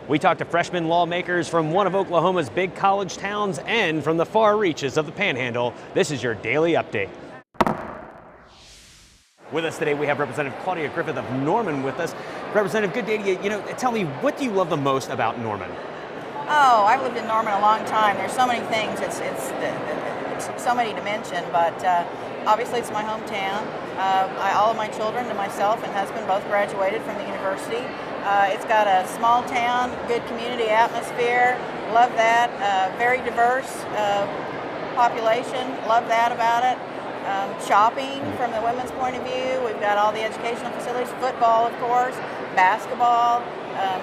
We talk to freshman lawmakers from one of Oklahoma's big college towns and from the far reaches of the Panhandle. This is your daily update. With us today, we have Representative Claudia Griffith of Norman with us. Representative, good day to you. Tell me, what do you love the most about Norman? Oh, I've lived in Norman a long time. There's so many things. It's so many to mention, but obviously it's my hometown. All of my children and myself and husband both graduated from the university. It's got a small town, good community atmosphere. Love that. Very diverse population. Love that about it. Shopping from the women's point of view. We've got all the educational facilities, football, of course, basketball,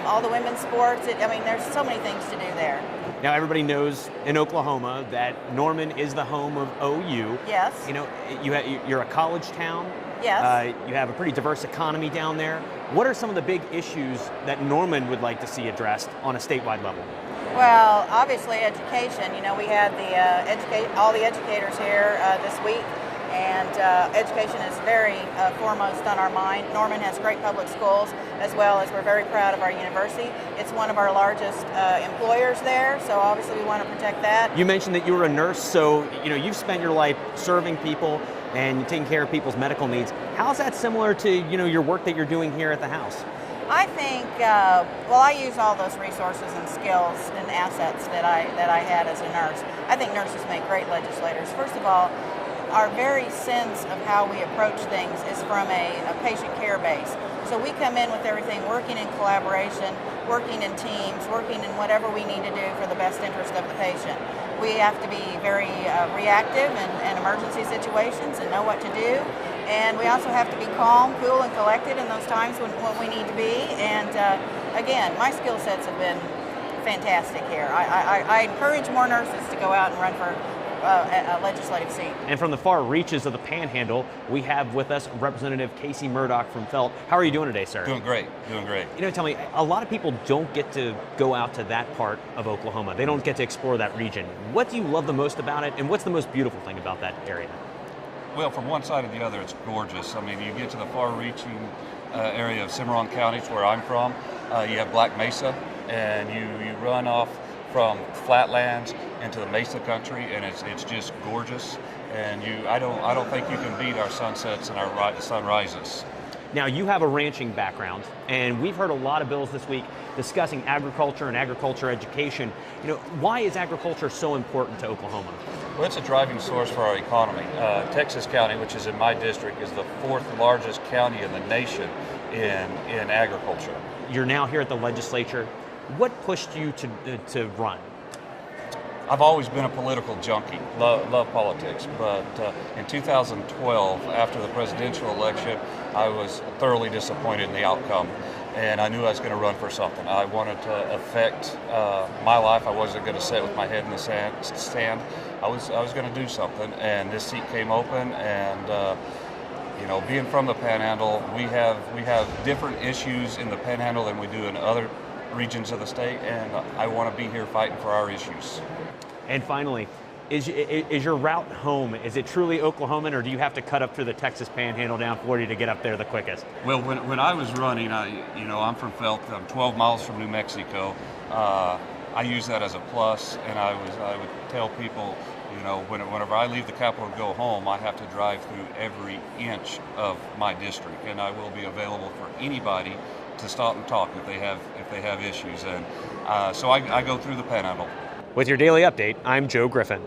all the women's sports. There's so many things to do there. Now, everybody knows in Oklahoma that Norman is the home of OU. Yes. You're a college town. Yes. You have a pretty diverse economy down there. What are some of the big issues that Norman would like to see addressed on a statewide level? Well, obviously education. We had all the educators here this week, and education is very foremost on our mind. Norman has great public schools, as well as we're very proud of our university. It's one of our largest employers there, so obviously we want to protect that. You mentioned that you were a nurse, so you've spent your life serving people and taking care of people's medical needs. How is that similar to your work that you're doing here at the House? I think, I use all those resources and skills and assets that I had as a nurse. I think nurses make great legislators. First of all, our very sense of how we approach things is from a patient care base. So we come in with everything working in collaboration, working in teams, working in whatever we need to do for the best interest of the patient. We have to be very reactive in emergency situations and know what to do. And we also have to be calm, cool, and collected in those times when we need to be. And again, my skill sets have been fantastic here. I encourage more nurses to go out and run for a legislative seat. And from the far reaches of the Panhandle, we have with us Representative Casey Murdock from Felt. How are you doing today, sir? Doing great, doing great. Tell me, a lot of people don't get to go out to that part of Oklahoma. They don't get to explore that region. What do you love the most about it, and what's the most beautiful thing about that area? Well, from one side to the other, it's gorgeous. You get to the far-reaching area of Cimarron County, where I'm from. You have Black Mesa, and you run off from flatlands into the Mesa country, and it's just gorgeous. And I don't think you can beat our sunsets and our sunrises. Now, you have a ranching background, and we've heard a lot of bills this week discussing agriculture and agriculture education. Why is agriculture so important to Oklahoma? Well, it's a driving source for our economy. Texas County, which is in my district, is the fourth largest county in the nation in agriculture. You're now here at the legislature. What pushed you to run? I've always been a political junkie, love politics, but in 2012, after the presidential election, I was thoroughly disappointed in the outcome, and I knew I was going to run for something. I wanted to affect my life. I wasn't going to sit with my head in the sand. I was going to do something, and this seat came open, and being from the Panhandle, we have different issues in the Panhandle than we do in other regions of the state, and I want to be here fighting for our issues. And finally, is your route home, is it truly Oklahoman, or do you have to cut up through the Texas Panhandle down 40 to get up there the quickest? Well, when I was running, I'm from Felt. I'm 12 miles from New Mexico. I use that as a plus, and I would tell people, whenever I leave the Capitol to go home, I have to drive through every inch of my district, and I will be available for anybody to stop and talk if they have issues. And so I go through the Panhandle. With your daily update, I'm Joe Griffin.